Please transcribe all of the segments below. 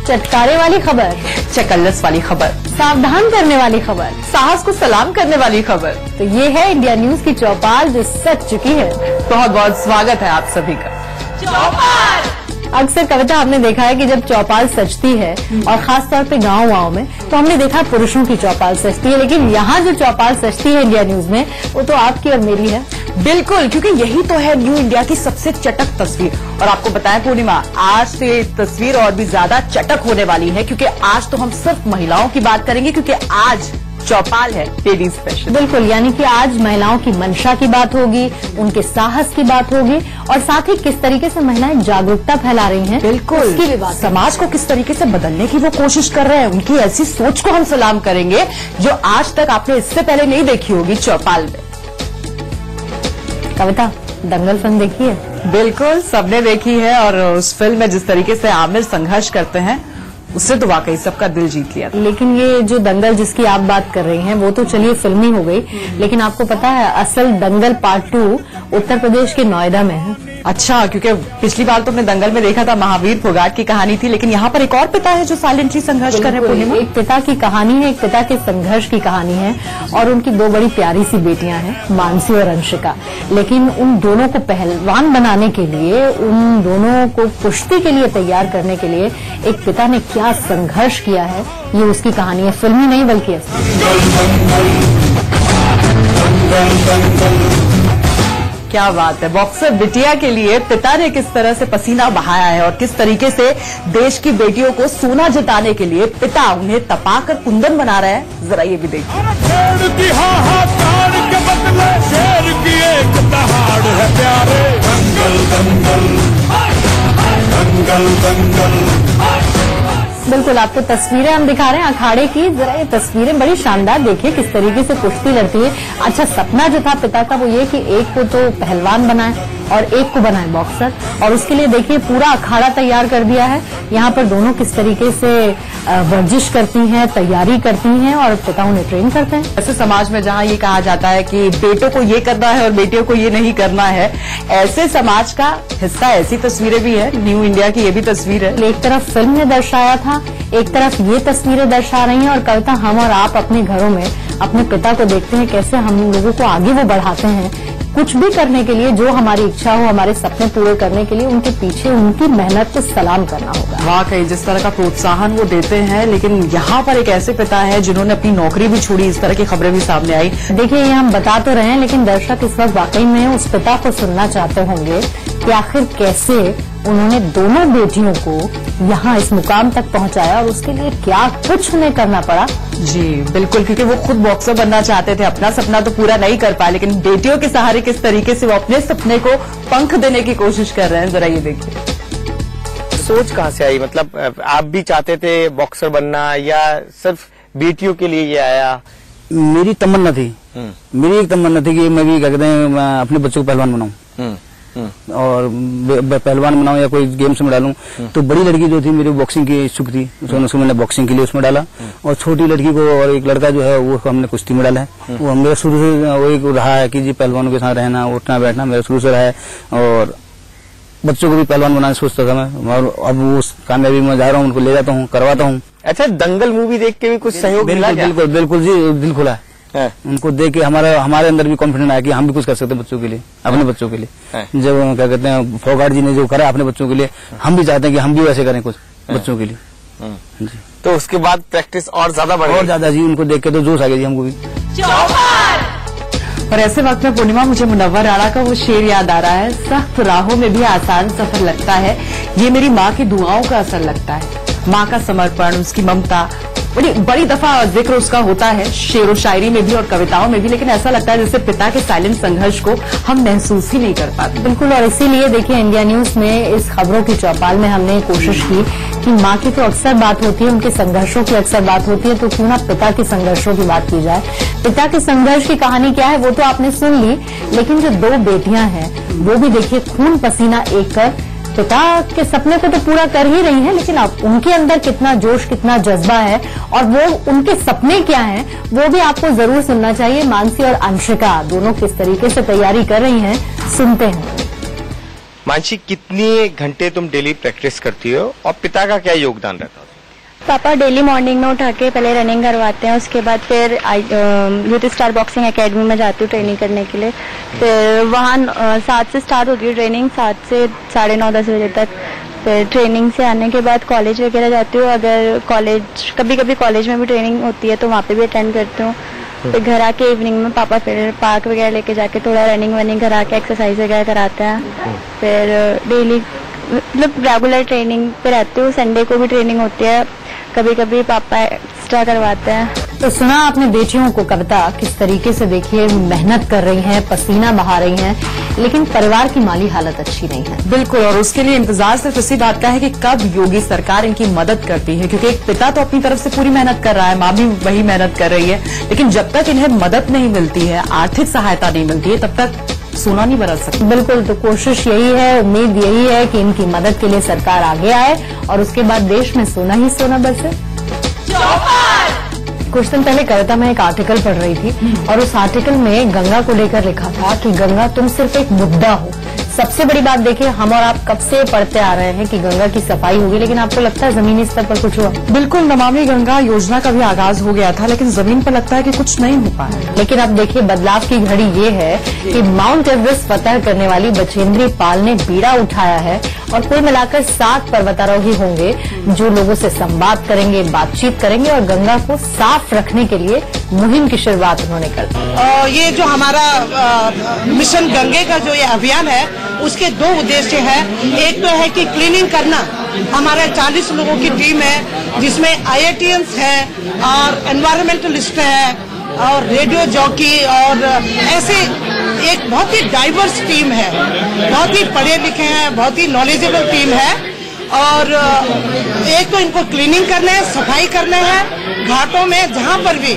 चटकारे वाली खबर, चकल्लस वाली खबर, सावधान करने वाली खबर, साहस को सलाम करने वाली खबर। तो ये है इंडिया न्यूज की चौपाल जो सच चुकी है। बहुत बहुत स्वागत है आप सभी का। चौपाल। अक्सर कविता हमने देखा है कि जब चौपाल सजती है और खास तौर पे गांव में, तो हमने देखा पुरुषों की चौपाल सजती है, लेकिन यहाँ जो चौपाल सजती है इंडिया न्यूज में, वो तो आपकी और मेरी है। बिल्कुल, क्योंकि यही तो है न्यू इंडिया की सबसे चटक तस्वीर। और आपको बताएं पूर्णिमा, आज से तस्वीर और भी ज्यादा चटक होने वाली है, क्योंकि आज तो हम सिर्फ महिलाओं की बात करेंगे, क्योंकि आज चौपाल है लेडीज स्पेशल। बिल्कुल, यानी कि आज महिलाओं की मंशा की बात होगी, उनके साहस की बात होगी, और साथ ही किस तरीके से महिलाएं जागरूकता फैला रही हैं। बिल्कुल, उसकी भी बात। समाज को किस तरीके से बदलने की वो कोशिश कर रहे हैं, उनकी ऐसी सोच को हम सलाम करेंगे जो आज तक आपने इससे पहले नहीं देखी होगी चौपाल में। कविता, दंगल फिल्म देखी है? बिल्कुल, सबने देखी है, और उस फिल्म में जिस तरीके से आमिर संघर्ष करते हैं, उससे तो वाकई सबका दिल जीत लिया। लेकिन ये जो दंगल जिसकी आप बात कर रही हैं, वो तो चलिए फिल्मी हो गई, लेकिन आपको पता है असल दंगल पार्ट 2 उत्तर प्रदेश के नोएडा में है। अच्छा, क्योंकि पिछली बार तो हमने दंगल में देखा था महावीर फोगाट की कहानी थी, लेकिन यहाँ पर एक और पिता है जो साइलेंटली संघर्ष कर रहे हैं। एक पिता की कहानी है, एक पिता के संघर्ष की कहानी है, और उनकी दो बड़ी प्यारी सी बेटियां हैं, मानसी और अंशिका। लेकिन उन दोनों को पहलवान बनाने के लिए, उन दोनों को कुश्ती के लिए तैयार करने के लिए एक पिता ने क्या संघर्ष किया है, ये उसकी कहानी है। फिल्मी नहीं बल्कि क्या बात है। बॉक्सर बिटिया के लिए पिता ने किस तरह से पसीना बहाया है, और किस तरीके से देश की बेटियों को सोना जिताने के लिए पिता उन्हें तपाकर कुंदन बना रहा है, जरा ये भी देखिए। बिल्कुल, आपको तस्वीरें हम दिखा रहे हैं अखाड़े की, जरा ये तस्वीरें बड़ी शानदार देखिए किस तरीके से कुश्ती लड़ती है। अच्छा, सपना जो था पिता का वो ये कि एक को तो पहलवान बनाए और एक को बनाए बॉक्सर, और उसके लिए देखिए पूरा अखाड़ा तैयार कर दिया है। यहाँ पर दोनों किस तरीके से वर्जिश करती हैं, तैयारी करती हैं, और पिता उन्हें ट्रेन करते हैं। ऐसे समाज में जहाँ ये कहा जाता है कि बेटों को ये करना है और बेटियों को ये नहीं करना है, ऐसे समाज का हिस्सा ऐसी तस्वीरें भी है। न्यू इंडिया की ये भी तस्वीर है। एक तरफ फिल्म ने दर्शाया था, एक तरफ ये तस्वीरें दर्शा रही हैं, और कविता, हम और आप अपने घरों में अपने पिता को देखते हैं कैसे हम लोगों को आगे वो बढ़ाते हैं कुछ भी करने के लिए, जो हमारी इच्छा हो, हमारे सपने पूरे करने के लिए उनके पीछे उनकी मेहनत को सलाम करना होगा। वाकई जिस तरह का प्रोत्साहन वो देते हैं, लेकिन यहाँ पर एक ऐसे पिता है जिन्होंने अपनी नौकरी भी छोड़ी, इस तरह की खबरें भी सामने आई। देखिए, ये हम बता तो रहे हैं, लेकिन दर्शक इस वक्त वाकई में उस पिता को सुनना चाहते होंगे कि आखिर कैसे उन्होंने दोनों बेटियों को यहाँ इस मुकाम तक पहुंचाया, और उसके लिए क्या कुछ उन्हें करना पड़ा। जी बिल्कुल, क्योंकि वो खुद बॉक्सर बनना चाहते थे, अपना सपना तो पूरा नहीं कर पाए, लेकिन बेटियों के सहारे किस तरीके से वो अपने सपने को पंख देने की कोशिश कर रहे हैं, जरा ये देखिए। सोच कहाँ से आई? मतलब आप भी चाहते थे बॉक्सर बनना, या सिर्फ बेटियों के लिए ये आया? मेरी तमन्ना थी, मेरी एक तमन्ना थी कि मैं भी क्या कहते हैं अपने बच्चों को पहलवान बनाऊं, और पहलवान बनाऊं या कोई गेम्स में डालूं। तो बड़ी लड़की जो थी मेरी बॉक्सिंग की इच्छुक थी, उसको मैंने बॉक्सिंग के लिए उसमें डाला, और छोटी लड़की को और एक लड़का जो है वो हमने कुश्ती में डाला है। वो मेरा शुरू से वो एक रहा है कि जी पहलवानों के साथ रहना, उठना बैठना मेरा शुरू से रहा है, और बच्चों को भी पहलवान बनाने सोचता था मैं, और अब उस कामयाबी में जा रहा हूँ, उनको ले जाता हूँ, करवाता हूँ। अच्छा, दंगल मूवी देख के भी कुछ सहयोग मिला? बिल्कुल बिल्कुल जी, दिल खुला है। उनको देख के हमारे अंदर भी कॉन्फिडेंस आया कि हम भी कुछ कर सकते हैं बच्चों के लिए, अपने बच्चों के लिए। जब क्या कहते हैं फोगाट जी ने जो करा अपने बच्चों के लिए, हम भी चाहते हैं कि हम भी वैसे करें कुछ बच्चों के लिए जी। तो उसके बाद प्रैक्टिस और ज्यादा बढ़ी? और ज्यादा जी, उनको देख के तो जोश आ गया जी हमको भी। और ऐसे वक्त में पूर्णिमा, मुझे मुनव्वर राणा का वो शेर याद आ रहा है, सख्त राहों में भी आसान सफर लगता है, ये मेरी माँ की दुआओं का असर लगता है। माँ का समर्पण, उसकी ममता, बड़ी दफा जिक्र उसका होता है शेरो शायरी में भी और कविताओं में भी, लेकिन ऐसा लगता है जैसे पिता के साइलेंट संघर्ष को हम महसूस ही नहीं कर पाते। बिल्कुल, और इसीलिए देखिए इंडिया न्यूज में इस खबरों की चौपाल में हमने कोशिश की कि माँ की तो अक्सर बात होती है, उनके संघर्षों की अक्सर बात होती है, तो क्यों ना पिता के संघर्षों की बात की जाए। पिता के संघर्ष की कहानी क्या है वो तो आपने सुन ली, लेकिन जो दो बेटियां हैं वो भी देखिए खून पसीना एक कर पिता के सपने को तो पूरा कर ही रही हैं, लेकिन अब उनके अंदर कितना जोश, कितना जज्बा है, और वो उनके सपने क्या हैं वो भी आपको जरूर सुनना चाहिए। मानसी और अंशिका दोनों किस तरीके से तैयारी कर रही हैं, सुनते हैं। मानसी, कितने घंटे तुम डेली प्रैक्टिस करती हो और पिता का क्या योगदान रहता है? पापा डेली मॉर्निंग में उठा के पहले रनिंग करवाते हैं, उसके बाद फिर यूथ स्टार बॉक्सिंग एकेडमी में जाती हूँ ट्रेनिंग करने के लिए। फिर वहाँ 7 से स्टार्ट होती है ट्रेनिंग, 7 से 9:30 10 बजे तक। फिर ट्रेनिंग से आने के बाद कॉलेज वगैरह जाती हूँ, अगर कॉलेज कभी कभी कॉलेज में भी ट्रेनिंग होती है तो वहाँ पे भी अटेंड करती हूँ। फिर घर आके इवनिंग में पापा फिर पार्क वगैरह लेके जाके थोड़ा रनिंग वनिंग घर आके एक्सरसाइज वगैरह कराते हैं। फिर डेली मतलब रेगुलर ट्रेनिंग पे रहती हूँ, संडे को भी ट्रेनिंग होती है, कभी कभी पापा एक्स्ट्रा करवाते हैं। तो सुना आपने बेटियों को कविता किस तरीके से देखिए मेहनत कर रही हैं, पसीना बहा रही हैं, लेकिन परिवार की माली हालत अच्छी नहीं है। बिल्कुल, और उसके लिए इंतजार सिर्फ इसी बात का है कि कब योगी सरकार इनकी मदद करती है, क्योंकि एक पिता तो अपनी तरफ से पूरी मेहनत कर रहा है, माँ भी वही मेहनत कर रही है, लेकिन जब तक इन्हें मदद नहीं मिलती है, आर्थिक सहायता नहीं मिलती है, तब तक सोना नहीं बरस सकता। बिल्कुल, तो कोशिश यही है, उम्मीद यही है कि इनकी मदद के लिए सरकार आगे आए और उसके बाद देश में सोना ही सोना बरसे। कुछ दिन पहले कविता में एक आर्टिकल पढ़ रही थी और उस आर्टिकल में गंगा को लेकर लिखा था कि गंगा तुम सिर्फ एक मुद्दा हो। सबसे बड़ी बात देखिए, हम और आप कब से पढ़ते आ रहे हैं कि गंगा की सफाई होगी, लेकिन आपको लगता है जमीनी स्तर पर कुछ हुआ? बिल्कुल, नमामि गंगा योजना का भी आगाज हो गया था, लेकिन जमीन पर लगता है कि कुछ नहीं हो पाया। लेकिन अब देखिए बदलाव की घड़ी ये है कि माउंट एवरेस्ट फतह करने वाली बछेंद्री पाल ने बीड़ा उठाया है और कुल मिलाकर 7 पर्वतारोही होंगे जो लोगों से संवाद करेंगे, बातचीत करेंगे और गंगा को साफ रखने के लिए मुहिम की शुरुआत उन्होंने कर दी। ये जो हमारा मिशन गंगे का जो ये अभियान है, उसके 2 उद्देश्य है। एक तो है कि क्लीनिंग करना, हमारे 40 लोगों की टीम है जिसमें IITians है और एनवायरमेंटलिस्ट है और रेडियो जॉकी और ऐसे एक बहुत ही डाइवर्स टीम है, बहुत ही पढ़े लिखे हैं, बहुत ही नॉलेजेबल टीम है। और एक तो इनको क्लीनिंग करना है, सफाई करना है घाटों में जहाँ पर भी,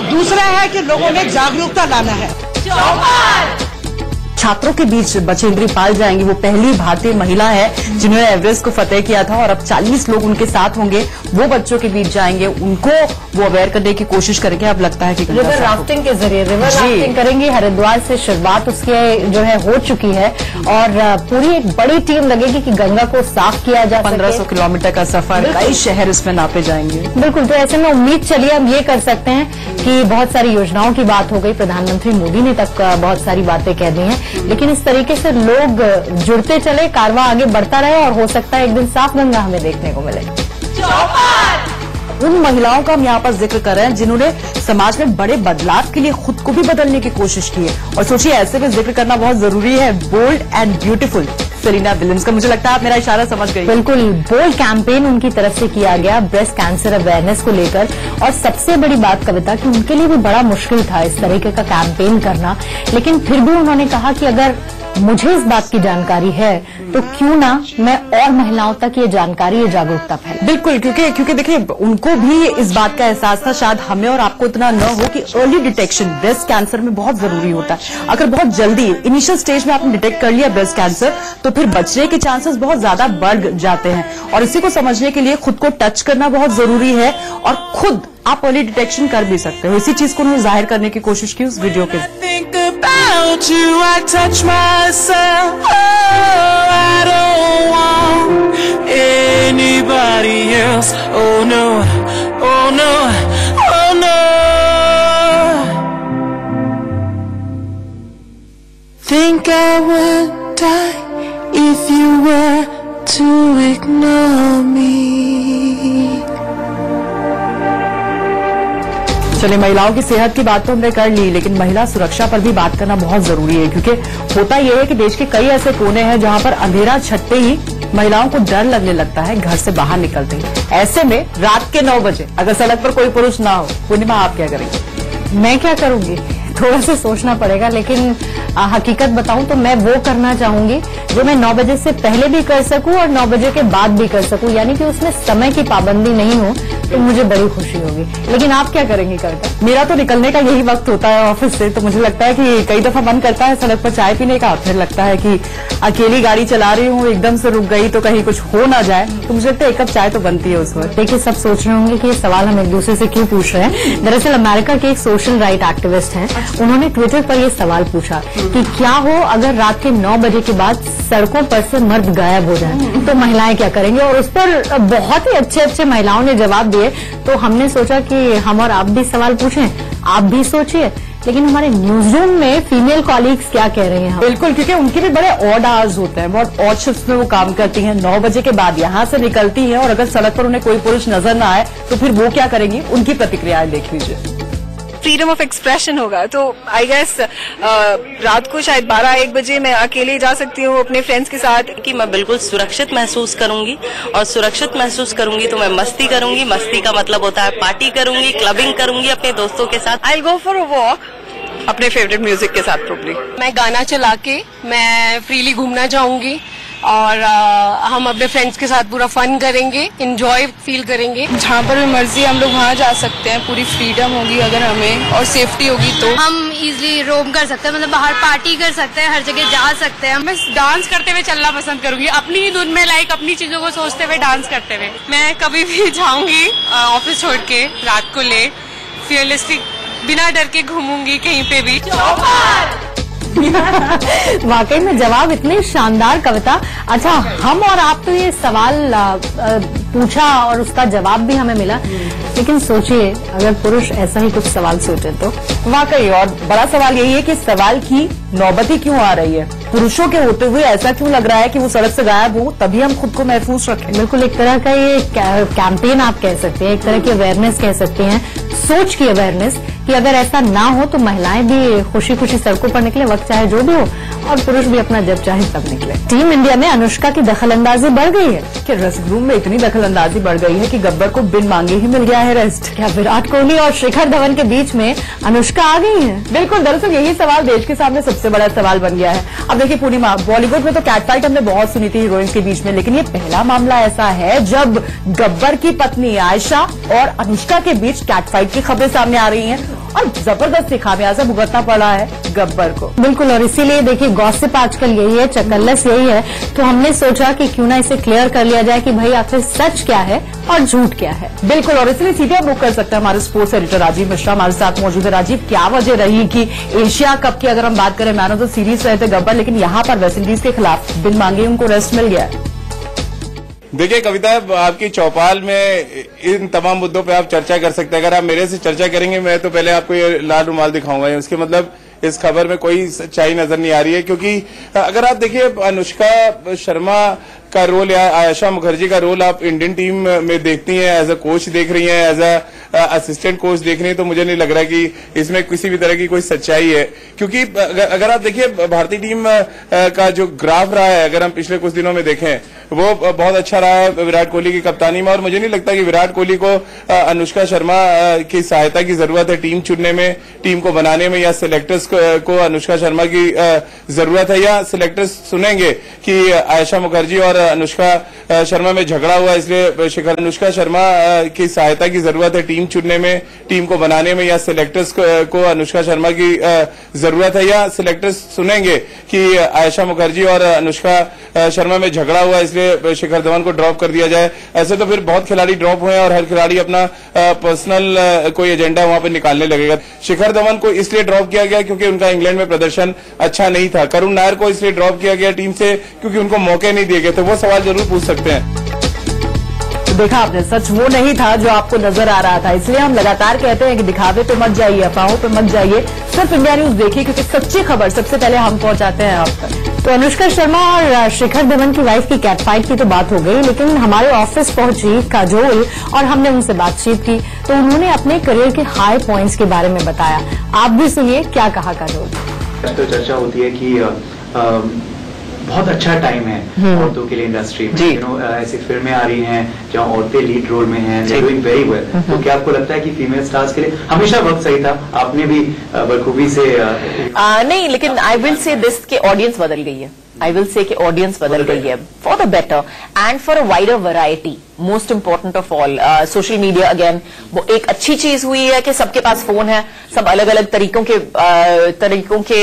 दूसरा है कि लोगों में जागरूकता लाना है। छात्रों के बीच बछेंद्री पाल जाएंगी, वो पहली भारतीय महिला है जिन्होंने एवरेस्ट को फतेह किया था और अब 40 लोग उनके साथ होंगे, वो बच्चों के बीच जाएंगे, उनको वो अवेयर करने की कोशिश करेंगे। अब लगता है कि रिवर राफ्टिंग के जरिए रिवर राफ्टिंग करेंगे। हरिद्वार से शुरुआत उसके जो है हो चुकी है और पूरी एक बड़ी टीम लगेगी कि गंगा को साफ किया जा सके। 1500 किलोमीटर का सफर, कई शहर इसमें नापे जाएंगे। बिल्कुल, तो ऐसे में उम्मीद चलिए हम ये कर सकते हैं कि बहुत सारी योजनाओं की बात हो गई, प्रधानमंत्री मोदी ने तक बहुत सारी बातें कह दी हैं, लेकिन इस तरीके से लोग जुड़ते चले, कारवां आगे बढ़ता रहे और हो सकता है एक दिन साफ गंगा हमें देखने को मिले। उन महिलाओं का हम यहाँ पर जिक्र कर रहे हैं जिन्होंने समाज में बड़े बदलाव के लिए खुद को भी बदलने की कोशिश की है। और सोचिए, ऐसे में जिक्र करना बहुत जरूरी है, bold and beautiful Serena Williams का। मुझे लगता है आप मेरा इशारा समझ गई। बिल्कुल, बोल्ड कैंपेन उनकी तरफ से किया गया ब्रेस्ट कैंसर अवेयरनेस को लेकर। और सबसे बड़ी बात कविता कि उनके लिए भी बड़ा मुश्किल था इस तरीके का कैंपेन करना, लेकिन फिर भी उन्होंने कहा कि अगर मुझे इस बात की जानकारी है तो क्यों ना मैं और महिलाओं तक ये जानकारी, ये जागरूकता फैलाऊं। बिल्कुल, क्योंकि देखिए उनको भी इस बात का एहसास था, शायद हमें और आपको इतना न हो, कि अर्ली डिटेक्शन ब्रेस्ट कैंसर में बहुत जरूरी होता है। अगर बहुत जल्दी इनिशियल स्टेज में आपने डिटेक्ट कर लिया ब्रेस्ट कैंसर, तो फिर बचने के चांसेस बहुत ज्यादा बढ़ जाते हैं। और इसी को समझने के लिए खुद को टच करना बहुत जरूरी है और खुद आप अर्ली डिटेक्शन कर भी सकते हो। इसी चीज को उन्होंने जाहिर करने की कोशिश की उस वीडियो के। You, I touch myself. Oh, I don't want anybody else. Oh no, oh no, oh no. Think I would die if you were to ignore me. चलिए, महिलाओं की सेहत की बात तो हमने कर ली, लेकिन महिला सुरक्षा पर भी बात करना बहुत जरूरी है, क्योंकि होता यह है कि देश के कई ऐसे कोने हैं जहां पर अंधेरा छटते ही महिलाओं को डर लगने लगता है घर से बाहर निकलते ही। ऐसे में रात के 9 बजे अगर सड़क पर कोई पुरुष ना हो, पूर्णिमा आप क्या करेंगे? मैं क्या करूंगी, थोड़ा सा सोचना पड़ेगा, लेकिन हकीकत बताऊं तो मैं वो करना चाहूंगी जो मैं 9 बजे से पहले भी कर सकूं और 9 बजे के बाद भी कर सकूं, यानी कि उसमें समय की पाबंदी नहीं हो, तो मुझे बड़ी खुशी होगी। लेकिन आप क्या करेंगी कविता? मेरा तो निकलने का यही वक्त होता है ऑफिस से, तो मुझे लगता है कि कई दफा मन करता है सड़क पर चाय पीने का, फिर लगता है कि अकेली गाड़ी चला रही हूँ, एकदम से रुक गई तो कहीं कुछ हो ना जाए, तो मुझे लगता है 1 कप चाय तो बनती है उस वक्त। देखिए, सब सोच रहे होंगे कि ये सवाल हम एक दूसरे से क्यों पूछ रहे हैं। दरअसल अमेरिका के एक सोशल राइट एक्टिविस्ट हैं उन्होंने ट्विटर पर यह सवाल पूछा कि क्या हो अगर रात के 9 बजे के बाद सड़कों पर से मर्द गायब हो जाए तो महिलाएं क्या करेंगे, और उस पर बहुत ही अच्छे महिलाओं ने जवाब दिए। तो हमने सोचा कि हम और आप भी सवाल पूछें, आप भी सोचिए, लेकिन हमारे न्यूज रूम में फीमेल कॉलीग्स क्या कह रही हैं। बिल्कुल, क्योंकि उनके भी बड़े ऑड आवर्स होते हैं, बहुत ऑड शिफ्ट्स में वो काम करती हैं। 9 बजे के बाद यहाँ से निकलती हैं और अगर सड़क पर उन्हें कोई पुरुष नजर ना आए तो फिर वो क्या करेंगी, उनकी प्रतिक्रियाएं देख लीजिए। फ्रीडम ऑफ एक्सप्रेशन होगा तो आई गेस रात को शायद 12-1 बजे मैं अकेले जा सकती हूँ अपने फ्रेंड्स के साथ, कि मैं बिल्कुल सुरक्षित महसूस करूंगी, और सुरक्षित महसूस करूंगी तो मैं मस्ती करूंगी। मस्ती का मतलब होता है पार्टी करूंगी, क्लबिंग करूंगी अपने दोस्तों के साथ। आई गो फॉर अ वॉक अपने फेवरेट म्यूजिक के साथ प्रोबब्ली। मैं गाना चला के मैं फ्रीली घूमना चाहूंगी और हम अपने फ्रेंड्स के साथ पूरा फन करेंगे, एंजॉय फील करेंगे। जहाँ पर भी मर्जी हम लोग वहाँ जा सकते हैं, पूरी फ्रीडम होगी अगर हमें और सेफ्टी होगी तो हम इजीली रोम कर सकते हैं, मतलब बाहर पार्टी कर सकते हैं, हर जगह जा सकते हैं। मैं डांस करते हुए चलना पसंद करूंगी, अपनी ही धुन में, लाइक अपनी चीजों को सोचते हुए डांस करते हुए। मैं कभी भी जाऊंगी ऑफिस छोड़ के रात को ले, फियरलेसली बिना डर के घूमूंगी कहीं पे भी। वाकई में जवाब इतने शानदार कविता। अच्छा, हम और आप तो ये सवाल पूछा और उसका जवाब भी हमें मिला, लेकिन सोचिए अगर पुरुष ऐसा ही कुछ सवाल सोचे तो। वाकई, और बड़ा सवाल यही है कि सवाल की नौबत ही क्यों आ रही है, पुरुषों के होते हुए ऐसा क्यों लग रहा है कि वो सड़क से गायब हो, तभी हम खुद को महफूज रखें। बिल्कुल, एक तरह का ये कैंपेन आप कह सकते हैं, एक तरह की अवेयरनेस कह सकते हैं, सोच की अवेयरनेस कि अगर ऐसा ना हो तो महिलाएं भी खुशी खुशी सड़कों पर निकले, वक्त चाहे जो भी हो, और पुरुष भी अपना जब चाहे तब निकले। टीम इंडिया में अनुष्का की दखलंदाजी बढ़ गई है कि ड्रेसिंग रूम में इतनी दखलंदाजी बढ़ गई है कि गब्बर को बिन मांगे ही मिल गया है रेस्ट। क्या विराट कोहली और शिखर धवन के बीच में अनुष्का आ गई है? बिल्कुल, दरअसल यही सवाल देश के सामने सबसे बड़ा सवाल बन गया है। अब देखिए पूर्णिमा, बॉलीवुड में तो कैटफाइट हमने बहुत सुनी थी हीरोइंस के बीच में, लेकिन ये पहला मामला ऐसा है जब गब्बर की पत्नी आयशा और अनुष्का के बीच कैटफाइट की खबरें सामने आ रही हैं और जबरदस्त खामियाजा भुगतना पड़ा है गब्बर को। बिल्कुल, और इसीलिए देखिए गॉसिप आजकल यही है, चकल्लस यही है, तो हमने सोचा कि क्यों ना इसे क्लियर कर लिया जाए कि भाई आखिर सच क्या है और झूठ क्या है। बिल्कुल, और इसलिए सीधे हम बुक कर सकते हैं हमारे स्पोर्ट्स एडिटर राजीव मिश्रा हमारे साथ मौजूद है। राजीव, क्या वजह रही कि एशिया कप की अगर हम बात करें, मैन ऑफ द सीरीज रहे थे गब्बर, लेकिन यहाँ पर वेस्टइंडीज के खिलाफ बिन मांगे उनको रेस्ट मिल गया है? देखिए कविता, आपकी चौपाल में इन तमाम मुद्दों पे आप चर्चा कर सकते हैं। अगर आप मेरे से चर्चा करेंगे, मैं तो पहले आपको ये लाल रुमाल दिखाऊंगा, उसके मतलब इस खबर में कोई सच्चाई नजर नहीं आ रही है। क्योंकि अगर आप देखिए अनुष्का शर्मा का रोल या आयशा मुखर्जी का रोल आप इंडियन टीम में देखती हैं, एज अ कोच देख रही हैं, एज अ असिस्टेंट कोच देख रही हैं, तो मुझे नहीं लग रहा कि इसमें किसी भी तरह की कोई सच्चाई है। क्योंकि अगर आप देखिए भारतीय टीम का जो ग्राफ रहा है, अगर हम पिछले कुछ दिनों में देखें, वो बहुत अच्छा रहा है विराट कोहली की कप्तानी में, और मुझे नहीं लगता कि विराट कोहली को अनुष्का शर्मा की सहायता की जरूरत है टीम चुनने में, टीम को बनाने में, या सिलेक्टर्स को अनुष्का शर्मा की जरूरत है, या सिलेक्टर्स सुनेंगे कि आयशा मुखर्जी और अनुष्का शर्मा में झगड़ा हुआ इसलिए शिखर। अनुष्का शर्मा की सहायता की जरूरत है टीम चुनने में, टीम को बनाने में, या सिलेक्टर्स को अनुष्का शर्मा की जरूरत है, या सिलेक्टर्स सुनेंगे कि आयशा मुखर्जी और अनुष्का शर्मा में झगड़ा हुआ इसलिए शिखर धवन को ड्रॉप कर दिया जाए। ऐसे तो फिर बहुत खिलाड़ी ड्रॉप हुए हैं और हर खिलाड़ी अपना पर्सनल कोई एजेंडा वहां पर निकालने लगेगा। शिखर धवन को इसलिए ड्रॉप किया गया क्योंकि उनका इंग्लैंड में प्रदर्शन अच्छा नहीं था। करुण नायर को इसलिए ड्रॉप किया गया टीम से क्योंकि उनको मौके नहीं दिए गए। तो वो सवाल जरूर पूछ सकते हैं। देखा आपने, सच वो नहीं था जो आपको नजर आ रहा था। इसलिए हम लगातार कहते हैं कि दिखावे पे मत जाइए, अफवाहों पे मत जाइए, सिर्फ इंडिया न्यूज देखिए, क्योंकि सच्ची खबर सबसे पहले हम पहुंचाते हैं आप तक। तो अनुष्का शर्मा और शिखर धवन की वाइफ की कैटफाइट की तो बात हो गई, लेकिन हमारे ऑफिस पहुंची काजोल और हमने उनसे बातचीत की, तो उन्होंने अपने करियर के हाई पॉइंट्स के बारे में बताया। आप भी सुनिए क्या कहा काजोल। तो चर्चा होती है कि बहुत अच्छा टाइम है औरतों के लिए इंडस्ट्री में, ऐसी फिल्में आ रही हैं जहाँ औरतें लीड रोल में हैं, दे डूइंग वेरी वेल। तो क्या आपको लगता है कि फीमेल स्टार्स के लिए हमेशा वक्त सही था? आपने भी बखूबी से नहीं, लेकिन आई विल से दिस के ऑडियंस बदल गई है। आई विल से कि ऑडियंस बदल गई है for the better and for a wider variety. Most important of all, social media again वो एक अच्छी चीज हुई है कि सबके पास फोन है, सब अलग अलग तरीकों के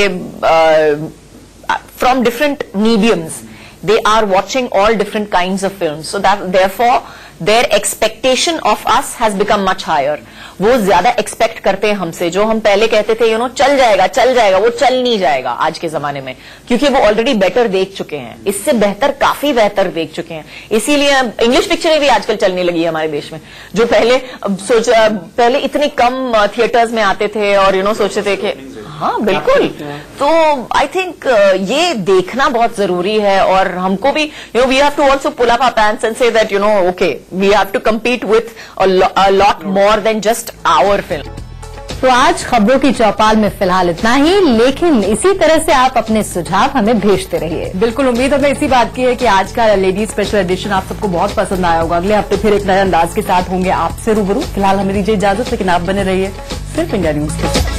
from different mediums they are watching all different kinds of films, so that therefore their expectation of us has become much higher. वो ज्यादा एक्सपेक्ट करते हैं हमसे. जो हम पहले कहते थे चल जाएगा, वो चल नहीं जाएगा आज के जमाने में, क्योंकि वो ऑलरेडी बेटर देख चुके हैं, इससे बेहतर काफी बेहतर देख चुके हैं. इसीलिए इंग्लिश पिक्चरें भी आजकल चलने लगी है हमारे देश में, जो पहले इतनी कम थिएटर्स में आते थे और सोचते थे कि हाँ बिल्कुल. तो आई थिंक ये देखना बहुत जरूरी है, और हमको भी we have to also pull up our pants and say that okay we have to compete with a lot more than just our film. तो आज खबरों की चौपाल में फिलहाल इतना ही, लेकिन इसी तरह से आप अपने सुझाव हमें भेजते रहिए. बिल्कुल, उम्मीद हमें इसी बात की है कि आज का लेडीज स्पेशल एडिशन आप सबको बहुत पसंद आया होगा. अगले हफ्ते फिर एक नए अंदाज के साथ होंगे आपसे रूबरू. फिलहाल हमें दीजिए इजाजत, लेकिन आप बने रहिए सिर्फ इंडिया न्यूज के साथ.